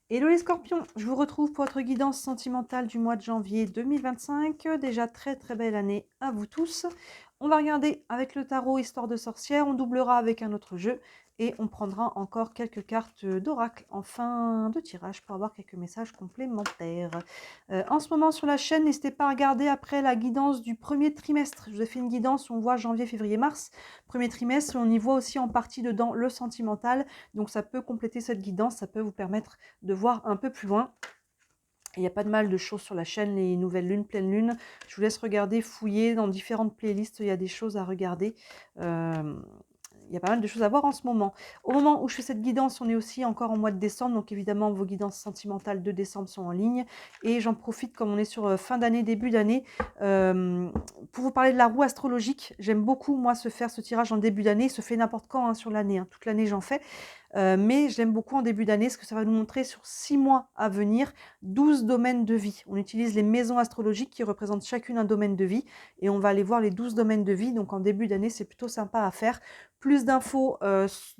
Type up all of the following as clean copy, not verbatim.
Hello les scorpions, je vous retrouve pour votre guidance sentimentale du mois de janvier 2025. Déjà très très belle année à vous tous. On va regarder avec le tarot Histoire de sorcière, on doublera avec un autre jeu et on prendra encore quelques cartes d'oracle en fin de tirage pour avoir quelques messages complémentaires. En ce moment sur la chaîne, n'hésitez pas à regarder après la guidance du premier trimestre. Je vous ai fait une guidance où on voit janvier, février, mars, premier trimestre, et on y voit aussi en partie dedans le sentimental. Donc ça peut compléter cette guidance, ça peut vous permettre de voir un peu plus loin. Il n'y a pas de mal de choses sur la chaîne, les nouvelles lunes, pleine lune. Je vous laisse regarder, fouiller dans différentes playlists, il y a des choses à regarder. Il y a pas mal de choses à voir en ce moment. Au moment où je fais cette guidance, on est aussi encore en mois de décembre, donc évidemment vos guidances sentimentales de décembre sont en ligne. Et j'en profite comme on est sur fin d'année, début d'année, pour vous parler de la roue astrologique. J'aime beaucoup moi faire ce tirage en début d'année, il se fait n'importe quand sur l'année, toute l'année j'en fais. Mais j'aime beaucoup en début d'année, parce que ça va nous montrer sur 6 mois à venir 12 domaines de vie. On utilise les maisons astrologiques qui représentent chacune un domaine de vie, et on va aller voir les 12 domaines de vie. Donc en début d'année, c'est plutôt sympa à faire. Plus d'infos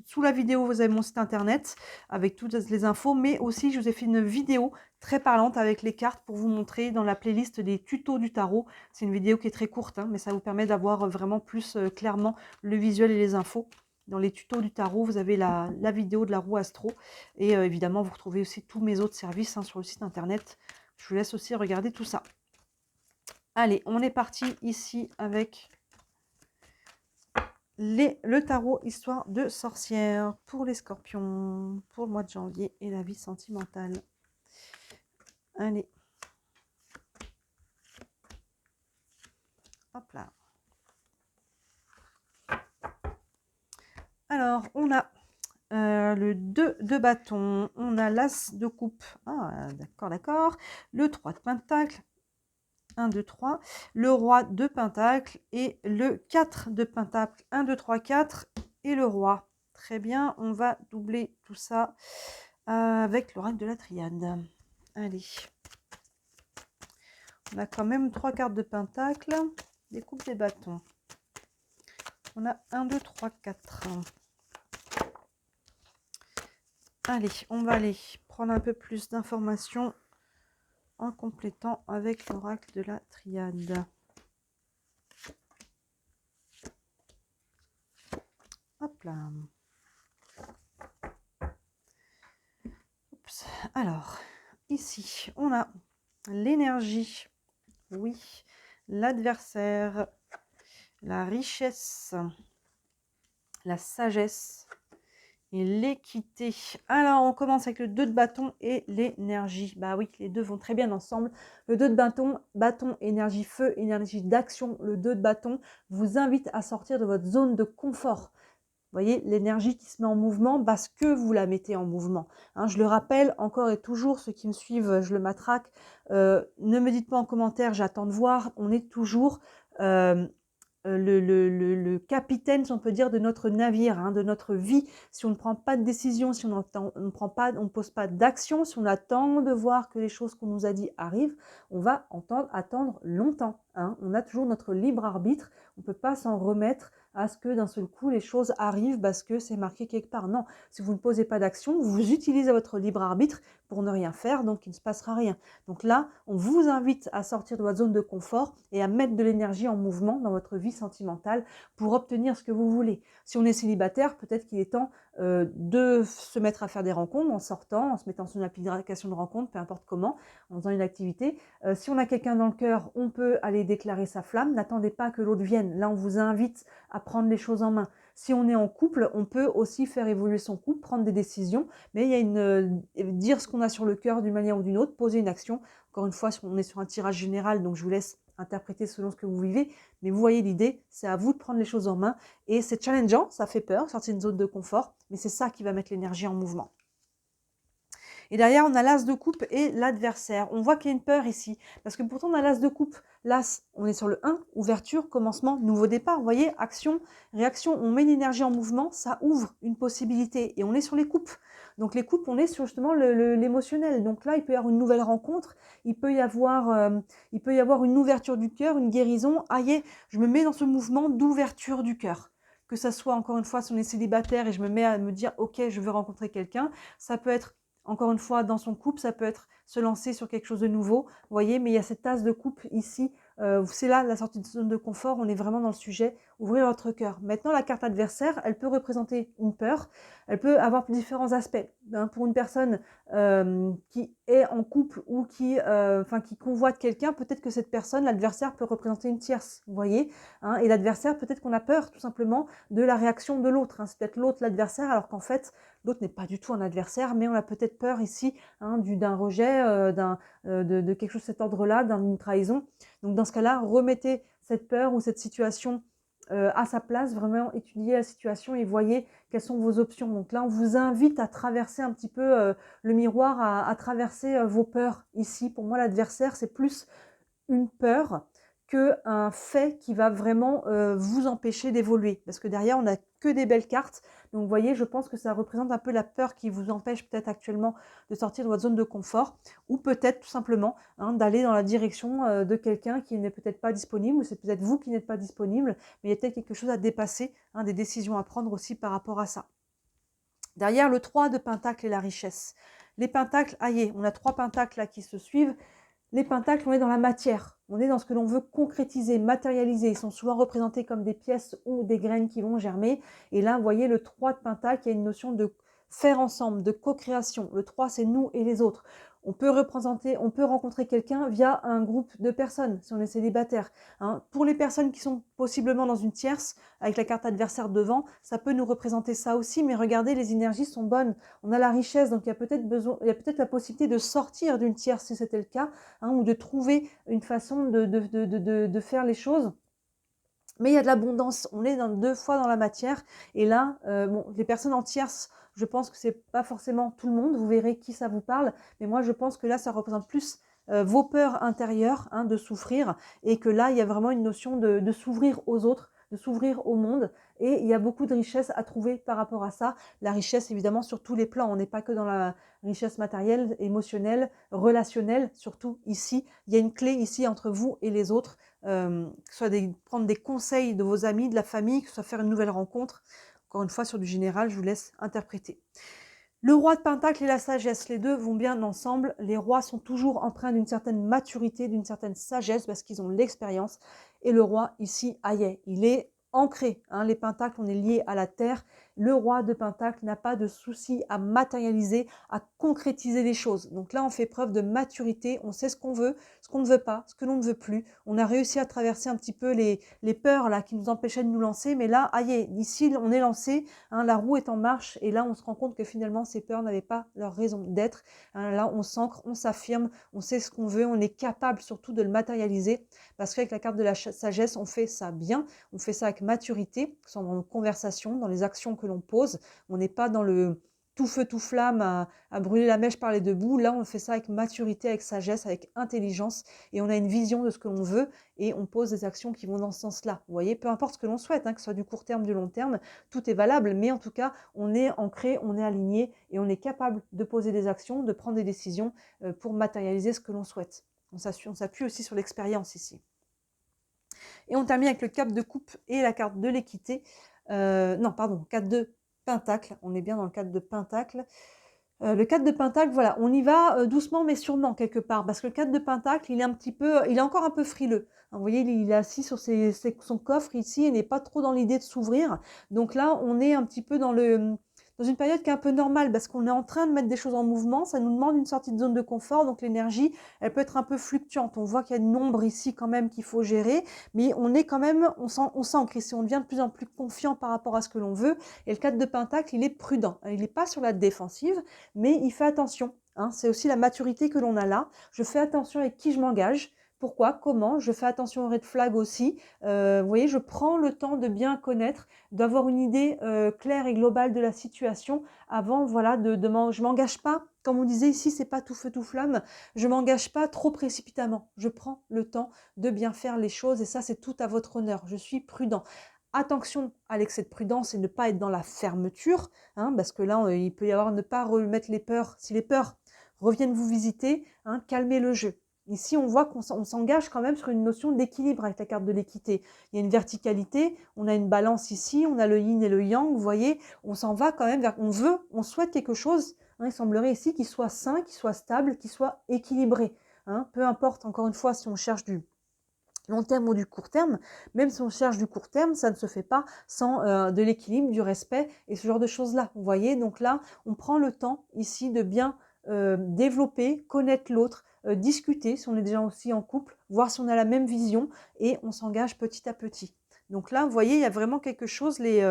sous la vidéo, vous avez mon site internet avec toutes les infos, mais aussi je vous ai fait une vidéo très parlante avec les cartes pour vous montrer dans la playlist des tutos du tarot. C'est une vidéo qui est très courte, mais ça vous permet d'avoir vraiment plus clairement le visuel et les infos. Dans les tutos du tarot, vous avez la vidéo de la roue astro. Et évidemment, vous retrouvez aussi tous mes autres services sur le site internet. Je vous laisse aussi regarder tout ça. Allez, on est parti ici avec le tarot Histoire de sorcière pour les scorpions, pour le mois de janvier et la vie sentimentale. Allez. Hop là. Alors, on a le 2 de bâton, on a l'as de coupe, ah d'accord, d'accord, le 3 de pentacle, 1, 2, 3, le roi de pentacle et le 4 de pentacle, 1, 2, 3, 4 et le roi. Très bien, on va doubler tout ça avec l'oracle de la triade. Allez, on a quand même 3 cartes de pentacle, des coupes des bâtons. On a 1, 2, 3, 4. Allez, on va aller prendre un peu plus d'informations en complétant avec l'oracle de la triade. Hop là. Oups. Alors, ici, on a l'énergie, oui, l'adversaire, la richesse, la sagesse et l'équité. Alors, on commence avec le 2 de bâton et l'énergie. Bah oui, les deux vont très bien ensemble. Le 2 de bâton, énergie feu, énergie d'action. Le 2 de bâton vous invite à sortir de votre zone de confort. Vous voyez, l'énergie qui se met en mouvement parce que vous la mettez en mouvement. Je le rappelle encore et toujours, ceux qui me suivent, je le matraque. Ne me dites pas en commentaire, j'attends de voir. On est toujours le capitaine, si on peut dire, de notre navire, de notre vie. Si on ne prend pas de décision, si on ne pose pas d'action, si on attend de voir que les choses qu'on nous a dit arrivent, on va attendre longtemps. On a toujours notre libre arbitre. On ne peut pas s'en remettre à ce que d'un seul coup les choses arrivent parce que c'est marqué quelque part. Non, si vous ne posez pas d'action, vous utilisez votre libre arbitre pour ne rien faire, donc il ne se passera rien. Donc là, on vous invite à sortir de votre zone de confort et à mettre de l'énergie en mouvement dans votre vie sentimentale pour obtenir ce que vous voulez. Si on est célibataire, peut-être qu'il est temps de se mettre à faire des rencontres en sortant, en se mettant sur une application de rencontre, peu importe comment, en faisant une activité. Si on a quelqu'un dans le cœur, on peut aller déclarer sa flamme. N'attendez pas que l'autre vienne. Là, on vous invite à prendre les choses en main. Si on est en couple, on peut aussi faire évoluer son couple, prendre des décisions, mais il y a dire ce qu'on a sur le cœur d'une manière ou d'une autre, poser une action. Encore une fois, on est sur un tirage général, donc je vous laisse interpréter selon ce que vous vivez, mais vous voyez l'idée, c'est à vous de prendre les choses en main, et c'est challengeant, ça fait peur, sortir d'une zone de confort, mais c'est ça qui va mettre l'énergie en mouvement. Et derrière, on a l'as de coupe et l'adversaire. On voit qu'il y a une peur ici, parce que pourtant on a l'as de coupe. L'as, on est sur le 1, ouverture, commencement, nouveau départ. Vous voyez, action, réaction, on met l'énergie en mouvement, ça ouvre une possibilité. Et on est sur les coupes. Donc les coupes, on est sur justement l'émotionnel. Donc là, il peut y avoir une nouvelle rencontre, il peut y avoir une ouverture du cœur, une guérison. Ah, je me mets dans ce mouvement d'ouverture du cœur. Que ça soit, encore une fois, si on est célibataire et je me mets à me dire, ok, je veux rencontrer quelqu'un, ça peut être encore une fois, dans son couple, ça peut être se lancer sur quelque chose de nouveau, vous voyez, mais il y a cette tasse de coupe ici, c'est là la sortie de zone de confort, on est vraiment dans le sujet, ouvrir votre cœur. Maintenant, la carte adversaire, elle peut représenter une peur, elle peut avoir différents aspects. Hein, pour une personne qui est en couple ou qui convoite quelqu'un, peut-être que cette personne, l'adversaire, peut représenter une tierce, vous voyez, hein, et l'adversaire, peut-être qu'on a peur tout simplement de la réaction de l'autre. Hein. C'est peut-être l'autre l'adversaire, alors qu'en fait, l'autre n'est pas du tout un adversaire, mais on a peut-être peur ici hein, d'un rejet, de quelque chose de cet ordre-là, d'une trahison. Donc dans ce cas-là, remettez cette peur ou cette situation à sa place, vraiment étudiez la situation et voyez quelles sont vos options. Donc là, on vous invite à traverser un petit peu le miroir, à traverser vos peurs ici. Pour moi, l'adversaire, c'est plus une peur qu'un fait qui va vraiment vous empêcher d'évoluer. Parce que derrière, on n'a que des belles cartes. Donc vous voyez, je pense que ça représente un peu la peur qui vous empêche peut-être actuellement de sortir de votre zone de confort, ou peut-être tout simplement hein, d'aller dans la direction de quelqu'un qui n'est peut-être pas disponible, ou c'est peut-être vous qui n'êtes pas disponible, mais il y a peut-être quelque chose à dépasser, hein, des décisions à prendre aussi par rapport à ça. Derrière le 3 de Pentacle et la richesse. Les pentacles, aïe, on a 3 pentacles là qui se suivent. Les pentacles, on est dans la matière, on est dans ce que l'on veut concrétiser, matérialiser. Ils sont souvent représentés comme des pièces ou des graines qui vont germer. Et là, vous voyez, le 3 de pentacle, il y a une notion de faire ensemble, de co-création. Le 3, c'est nous et les autres. On peut rencontrer quelqu'un via un groupe de personnes, si on est célibataire. Hein. Pour les personnes qui sont possiblement dans une tierce, avec la carte adversaire devant, ça peut nous représenter ça aussi, mais regardez, les énergies sont bonnes. On a la richesse, donc il y a peut-être la possibilité de sortir d'une tierce, si c'était le cas, hein, ou de trouver une façon de faire les choses. Mais il y a de l'abondance, on est 2 fois dans la matière, et là, bon, les personnes en tierce, je pense que c'est pas forcément tout le monde, vous verrez qui ça vous parle, mais moi je pense que là ça représente plus vos peurs intérieures hein, de souffrir, et que là il y a vraiment une notion de s'ouvrir aux autres, de s'ouvrir au monde, et il y a beaucoup de richesse à trouver par rapport à ça. La richesse évidemment sur tous les plans, on n'est pas que dans la richesse matérielle, émotionnelle, relationnelle, surtout ici, il y a une clé ici entre vous et les autres, que ce soit prendre des conseils de vos amis, de la famille, que ce soit faire une nouvelle rencontre. Encore une fois, sur du général, je vous laisse interpréter. Le roi de Pentacle et la sagesse, les deux vont bien ensemble. Les rois sont toujours empreints d'une certaine maturité, d'une certaine sagesse, parce qu'ils ont l'expérience. Et le roi, ici, aïe, il est ancré. Hein. Les pentacles, on est lié à la terre. Le roi de Pentacle n'a pas de souci à matérialiser, à concrétiser les choses. Donc là, on fait preuve de maturité. On sait ce qu'on veut, ce qu'on ne veut pas, ce que l'on ne veut plus. On a réussi à traverser un petit peu les peurs là qui nous empêchaient de nous lancer. Mais là, aïe, ici, on est lancé. Hein, la roue est en marche. Et là, on se rend compte que finalement, ces peurs n'avaient pas leur raison d'être. Hein, là, on s'ancre, on s'affirme, on sait ce qu'on veut. On est capable surtout de le matérialiser. Parce qu'avec la carte de la sagesse, on fait ça bien. On fait ça avec maturité, que ce soit dans nos conversations, dans les actions que l'on pose. On n'est pas dans le tout feu, tout flamme, à brûler la mèche par les deux bouts. Là, on fait ça avec maturité, avec sagesse, avec intelligence, et on a une vision de ce que l'on veut, et on pose des actions qui vont dans ce sens-là. Vous voyez, peu importe ce que l'on souhaite, hein, que ce soit du court terme, du long terme, tout est valable, mais en tout cas, on est ancré, on est aligné, et on est capable de poser des actions, de prendre des décisions pour matérialiser ce que l'on souhaite. On s'appuie aussi sur l'expérience ici. Et on termine avec le cap de coupe et la carte de l'équité. Non, pardon, 4 de Pentacle. On est bien dans le 4 de Pentacle. Le 4 de Pentacle, voilà, on y va doucement mais sûrement quelque part, parce que le 4 de Pentacle, il est encore un peu frileux. Vous voyez, il est assis sur son coffre ici, il n'est pas trop dans l'idée de s'ouvrir. Donc là, on est un petit peu dans une période qui est un peu normale, parce qu'on est en train de mettre des choses en mouvement, ça nous demande une sortie de zone de confort, donc l'énergie, elle peut être un peu fluctuante. On voit qu'il y a une ombre ici quand même qu'il faut gérer, mais on est quand même, on s'ancre ici, on devient de plus en plus confiant par rapport à ce que l'on veut, et le 4 de Pentacle, il est prudent, il n'est pas sur la défensive, mais il fait attention. Hein, c'est aussi la maturité que l'on a là. Je fais attention avec qui je m'engage. Pourquoi? Comment? Je fais attention aux red flags aussi. Vous voyez, je prends le temps de bien connaître, d'avoir une idée claire et globale de la situation avant, voilà, je m'engage pas. Comme on disait ici, c'est pas tout feu tout flamme. Je m'engage pas trop précipitamment. Je prends le temps de bien faire les choses, et ça, c'est tout à votre honneur. Je suis prudent. Attention à l'excès de prudence et ne pas être dans la fermeture, hein, parce que là, il peut y avoir ne pas remettre les peurs. Si les peurs reviennent vous visiter, hein, calmez le jeu. Ici, on voit qu'on s'engage quand même sur une notion d'équilibre avec la carte de l'équité. Il y a une verticalité, on a une balance ici, on a le yin et le yang, vous voyez, on s'en va quand même vers, on souhaite quelque chose, hein. Il semblerait ici qu'il soit sain, qu'il soit stable, qu'il soit équilibré, hein. Peu importe, encore une fois, si on cherche du long terme ou du court terme, même si on cherche du court terme, ça ne se fait pas sans de l'équilibre, du respect et ce genre de choses-là. Vous voyez, donc là, on prend le temps ici de bien développer, connaître l'autre, discuter si on est déjà aussi en couple, voir si on a la même vision et on s'engage petit à petit. Donc là, vous voyez, il y a vraiment quelque chose, les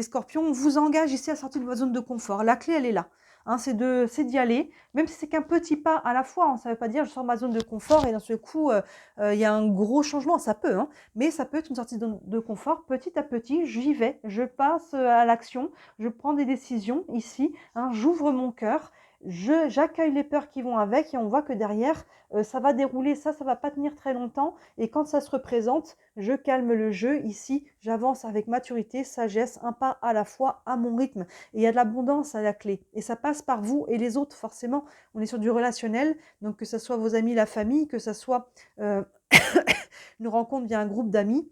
scorpions, on vous engage ici à sortir de votre zone de confort. La clé, elle est là. Hein, c'est d'y aller, même si c'est qu'un petit pas à la fois. Hein, ça ne veut pas dire je sors de ma zone de confort et d'un seul coup, il y a un gros changement, ça peut, hein, mais ça peut être une sortie de confort. Petit à petit, j'y vais, je passe à l'action, je prends des décisions ici, hein, j'ouvre mon cœur, j'accueille les peurs qui vont avec et on voit que derrière, ça va dérouler, ça va pas tenir très longtemps et quand ça se représente, je calme le jeu ici, j'avance avec maturité, sagesse, un pas à la fois à mon rythme et il y a de l'abondance à la clé et ça passe par vous et les autres forcément, on est sur du relationnel, donc que ce soit vos amis, la famille, que ce soit une rencontre via un groupe d'amis.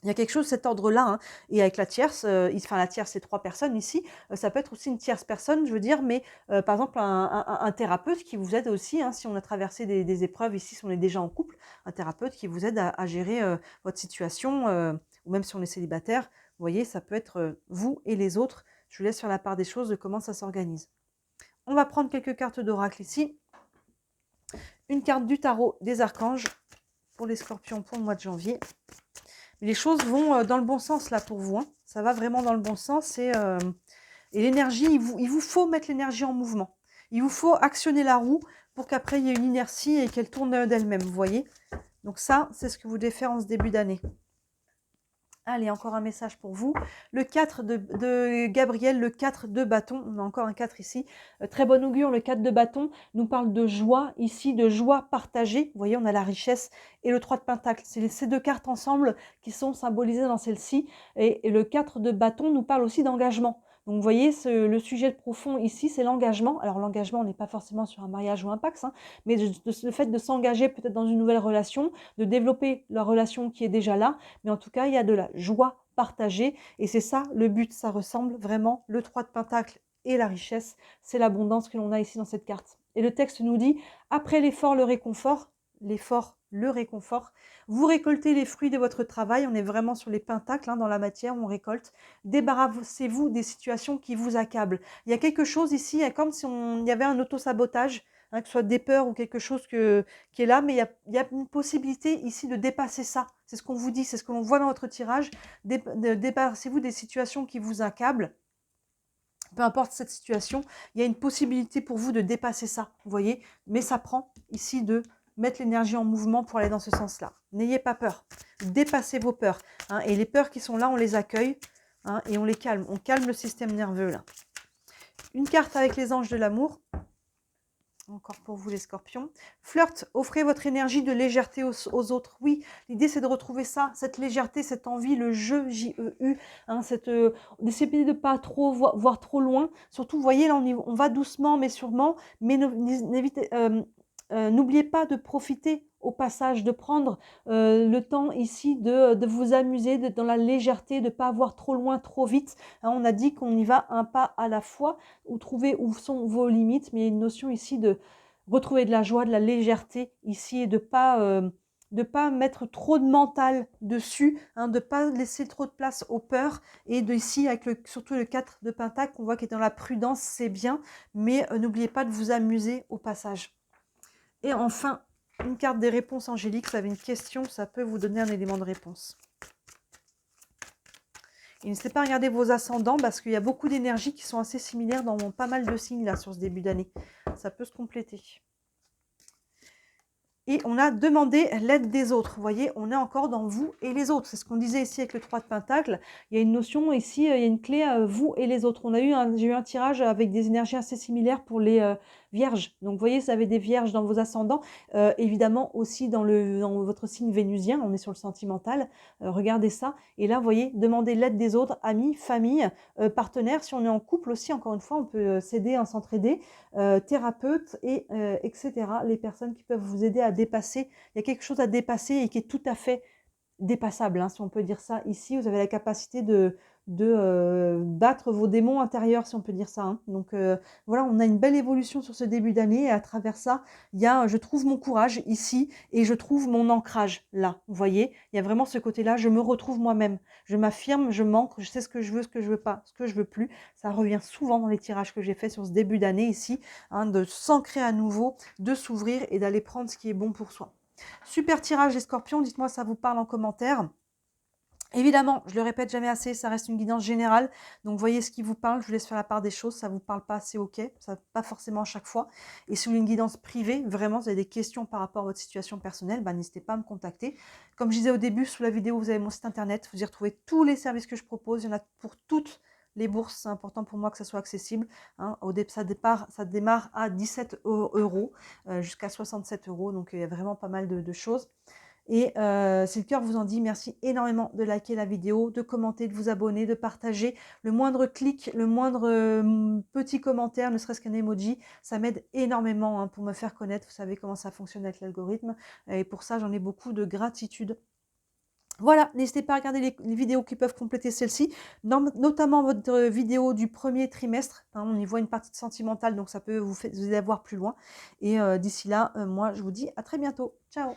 Il y a quelque chose de cet ordre-là, hein. Et avec la tierce, enfin la tierce, c'est 3 personnes ici, ça peut être aussi une tierce personne, je veux dire, mais par exemple un thérapeute qui vous aide aussi, hein, si on a traversé des épreuves ici, si on est déjà en couple, un thérapeute qui vous aide à gérer votre situation, ou même si on est célibataire, vous voyez, ça peut être vous et les autres. Je vous laisse faire la part des choses de comment ça s'organise. On va prendre quelques cartes d'oracle ici. Une carte du tarot des archanges pour les scorpions pour le mois de janvier. Les choses vont dans le bon sens là pour vous, hein. Ça va vraiment dans le bon sens et l'énergie, il vous faut mettre l'énergie en mouvement. Il vous faut actionner la roue pour qu'après il y ait une inertie et qu'elle tourne d'elle-même, vous voyez. Donc ça, c'est ce que vous devez faire en ce début d'année. Allez, encore un message pour vous. Le 4 de Gabriel, le 4 de bâton. On a encore un 4 ici. Très bon augure, le 4 de bâton nous parle de joie ici, de joie partagée. Vous voyez, on a la richesse et le 3 de pentacle. C'est ces deux cartes ensemble qui sont symbolisées dans celle-ci. Et le 4 de bâton nous parle aussi d'engagement. Donc vous voyez, le sujet profond ici, c'est l'engagement. Alors l'engagement, on n'est pas forcément sur un mariage ou un pax, hein, mais le fait de s'engager peut-être dans une nouvelle relation, de développer la relation qui est déjà là. Mais en tout cas, il y a de la joie partagée et c'est ça le but. Ça ressemble vraiment, le 3 de pentacle et la richesse, c'est l'abondance que l'on a ici dans cette carte. Et le texte nous dit, après l'effort, le réconfort, l'effort, le réconfort, vous récoltez les fruits de votre travail. On est vraiment sur les pentacles, hein, dans la matière, on récolte. Débarrassez-vous des situations qui vous accablent. Il y a quelque chose ici, comme si il y avait un autosabotage, hein, que ce soit des peurs ou quelque chose qui est là, mais il y a une possibilité ici de dépasser ça. C'est ce qu'on vous dit, c'est ce que l'on voit dans votre tirage. Débarrassez-vous des situations qui vous accablent. Peu importe cette situation, il y a une possibilité pour vous de dépasser ça, vous voyez. Mais ça prend ici de mettre l'énergie en mouvement pour aller dans ce sens-là. N'ayez pas peur. Dépassez vos peurs, hein. Et les peurs qui sont là, on les accueille, hein, et on les calme. On calme le système nerveux là. Une carte avec les anges de l'amour. Encore pour vous les scorpions. Flirt, offrez votre énergie de légèreté aux autres. Oui, l'idée c'est de retrouver ça, cette légèreté, cette envie, le jeu, J-E-U, hein, d'essayer de ne pas trop voir trop loin. Surtout, vous voyez, là on va doucement mais sûrement, mais n'oubliez pas de profiter au passage, de prendre le temps ici de vous amuser, d'être dans la légèreté, de ne pas avoir trop loin, trop vite. Hein, on a dit qu'on y va un pas à la fois, ou trouver où sont vos limites, mais il y a une notion ici de retrouver de la joie, de la légèreté ici, et de pas mettre trop de mental dessus, hein, de ne pas laisser trop de place aux peurs, et ici avec surtout le 4 de pentacle, on voit qu'il est dans la prudence, c'est bien, mais n'oubliez pas de vous amuser au passage. Et enfin, une carte des réponses angéliques. Vous avez une question, ça peut vous donner un élément de réponse. Et n'hésitez pas à regarder vos ascendants parce qu'il y a beaucoup d'énergies qui sont assez similaires dans pas mal de signes là sur ce début d'année. Ça peut se compléter. Et on a demandé l'aide des autres. Vous voyez, on est encore dans vous et les autres. C'est ce qu'on disait ici avec le 3 de Pentacle. Il y a une notion ici, il y a une clé vous et les autres. J'ai eu un tirage avec des énergies assez similaires pour les vierges. Donc vous voyez, vous avez des vierges dans vos ascendants. Évidemment aussi dans votre signe vénusien. On est sur le sentimental. Regardez ça. Et là, vous voyez, demandez l'aide des autres, amis, famille, partenaires. Si on est en couple aussi, encore une fois, on peut s'aider, s'entraider. Thérapeutes et etc. Les personnes qui peuvent vous aider à dépasser. Il y a quelque chose à dépasser et qui est tout à fait dépassable, hein, si on peut dire ça. Ici, vous avez la capacité de battre vos démons intérieurs, si on peut dire ça, hein. Donc voilà, on a une belle évolution sur ce début d'année et à travers ça, il y a, je trouve mon courage ici et je trouve mon ancrage là. Vous voyez? Il y a vraiment ce côté-là, je me retrouve moi-même. Je m'affirme, je m'ancre, je sais ce que je veux pas, ce que je veux plus. Ça revient souvent dans les tirages que j'ai faits sur ce début d'année ici, hein, de s'ancrer à nouveau, de s'ouvrir et d'aller prendre ce qui est bon pour soi. Super tirage les scorpions, dites-moi si ça vous parle en commentaire. Évidemment, je le répète jamais assez, ça reste une guidance générale. Donc, voyez ce qui vous parle, je vous laisse faire la part des choses. Ça vous parle pas, c'est OK. Ça, pas forcément à chaque fois. Et si vous avez une guidance privée, vraiment, vous avez des questions par rapport à votre situation personnelle, bah, n'hésitez pas à me contacter. Comme je disais au début, sous la vidéo, vous avez mon site internet. Vous y retrouvez tous les services que je propose. Il y en a pour toutes les bourses. C'est important pour moi que ça soit accessible, hein. Ça démarre à 17 euros jusqu'à 67 euros. Donc, il y a vraiment pas mal de choses. Et si le cœur vous en dit, merci énormément de liker la vidéo, de commenter, de vous abonner, de partager. Le moindre clic, le moindre petit commentaire, ne serait-ce qu'un emoji, ça m'aide énormément, hein, pour me faire connaître. Vous savez comment ça fonctionne avec l'algorithme. Et pour ça, j'en ai beaucoup de gratitude. Voilà, n'hésitez pas à regarder les vidéos qui peuvent compléter celle-ci, notamment votre vidéo du premier trimestre, hein, on y voit une partie sentimentale, donc ça peut vous aider à voir plus loin. Et d'ici là, moi, je vous dis à très bientôt. Ciao!